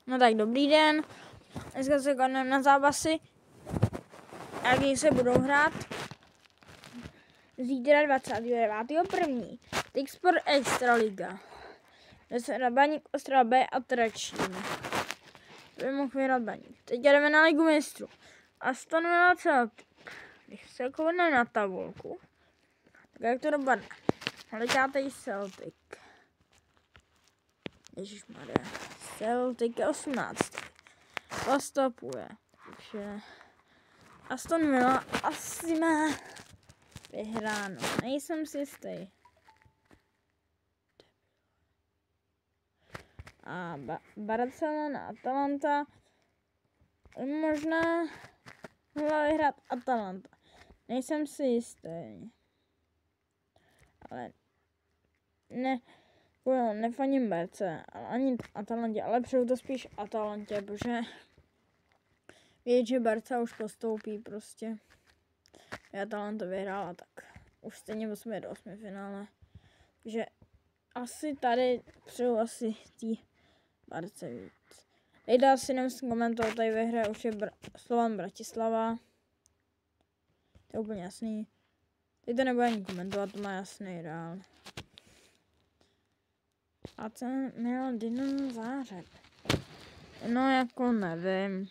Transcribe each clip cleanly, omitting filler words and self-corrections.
No tak dobrý den, dneska se koukneme na zápasy, jaký se budou hrát zítra 29.1. T-Sport Extraliga. Dnes na Baník, Ostrava B a Trenčín. To by mohl vyhrát Baník. Teď jdeme na Ligu mistrů. Aston Villa Celtic. Když se koukneme na tabulku, tak jak to dopadne? Hledátej Celtic. Ježišmarja. Celtic je 18. Postupuje. Takže Aston Villa asi má vyhráno. Nejsem si jistý. A Barcelona, Atalanta. Možná mohla vyhrát Atalanta. Nejsem si jistý. Ale nefaním Barce, ani Atalantě, ale přeju to spíš Atalantě, protože vědět, že Barca už postoupí prostě. Atalanta vyhrála, tak už stejně 8 do 8 finále. Takže asi tady přeju asi tý Barce víc. Dejte asi nemusím komentovat, tady ve hře už je Slovan Bratislava. To je úplně jasný. Teď to nebude ani komentovat, to má jasný reál. A ten měl Dinamo Zářeb. No jako nevím.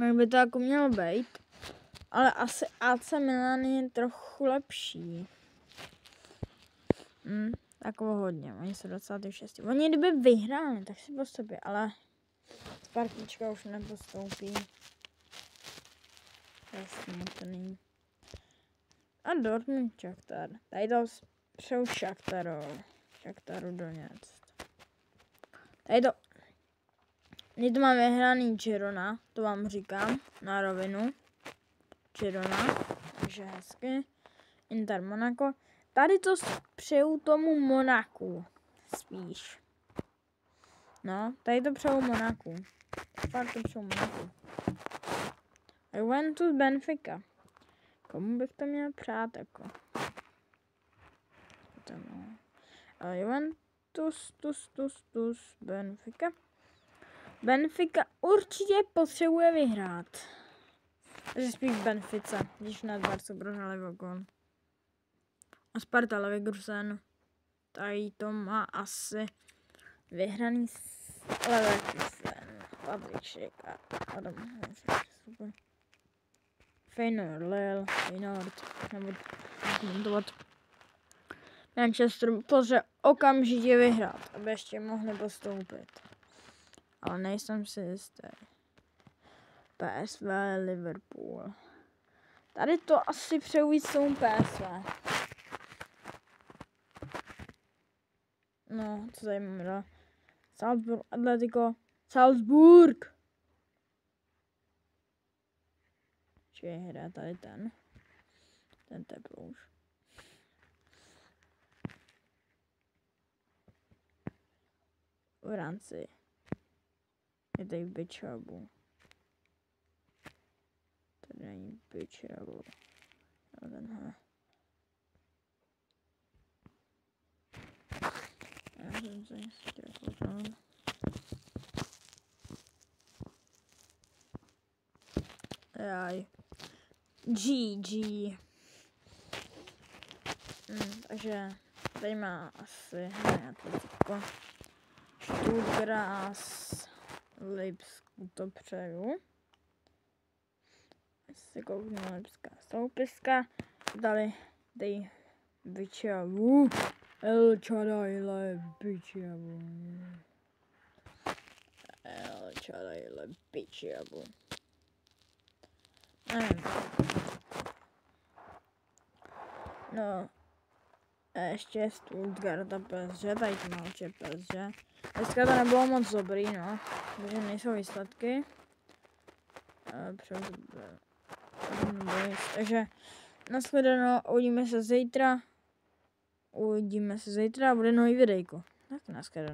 Jak by to jako mělo být. Ale asi AC Milan je trochu lepší. Takovou hodně. Oni jsou 26. Oni kdyby vyhráli, tak si postupí, ale Spartička už nepostoupí. To je smutný. A Dortmund Šachtar. Tady to přeju Šachtaru Doněck. Tady to mám vyhraný Girona, to vám říkám na rovinu. Girona, takže hezky. Inter Monaco. Tady to přeju tomu Monaku spíš. No, tady to přeju Monaku. Fakt to přeju Monaku. Juventus Benfica. Komu bych to měl přát jako? Juventus, Benfica. Benfica určitě potřebuje vyhrát. Takže spíš Benfica, když nad Barcou prohráli o gól. A Sparta Leverkusen. Tady to má asi vyhraný Leverkusen. Patrik a Adam. Super. Feyenoord, nebo komentovat. Manchester potřebuje okamžitě vyhrát, aby ještě mohli postoupit. Ale nejsem si jistý. PSV, Liverpool. Tady to asi přeju víc tomu PSV. No, co tady máme dál? Salzburg, Atletico, Salzburg! Čiže hraje tady ten teplo už. V rámci je tady Bičabu. Tady není Bičabu. No tenhle. Já jsem se chtěl kouknout. Jaj. GG. Takže tady má asi Atletico. Stuttgart, Lipsku to přeju. Si kouknu Lipská soupiska. Dali Bičavu. El Chadaile Bičavu. El Chadaile Bičavu. No, a ještě Stuttgart a PSG, tady to má určitě PSG. Dneska to nebylo moc dobrý, no, protože nejsou výsledky. Takže nashledanou, uvidíme se zítra a bude nový videjko. Tak nashledanou.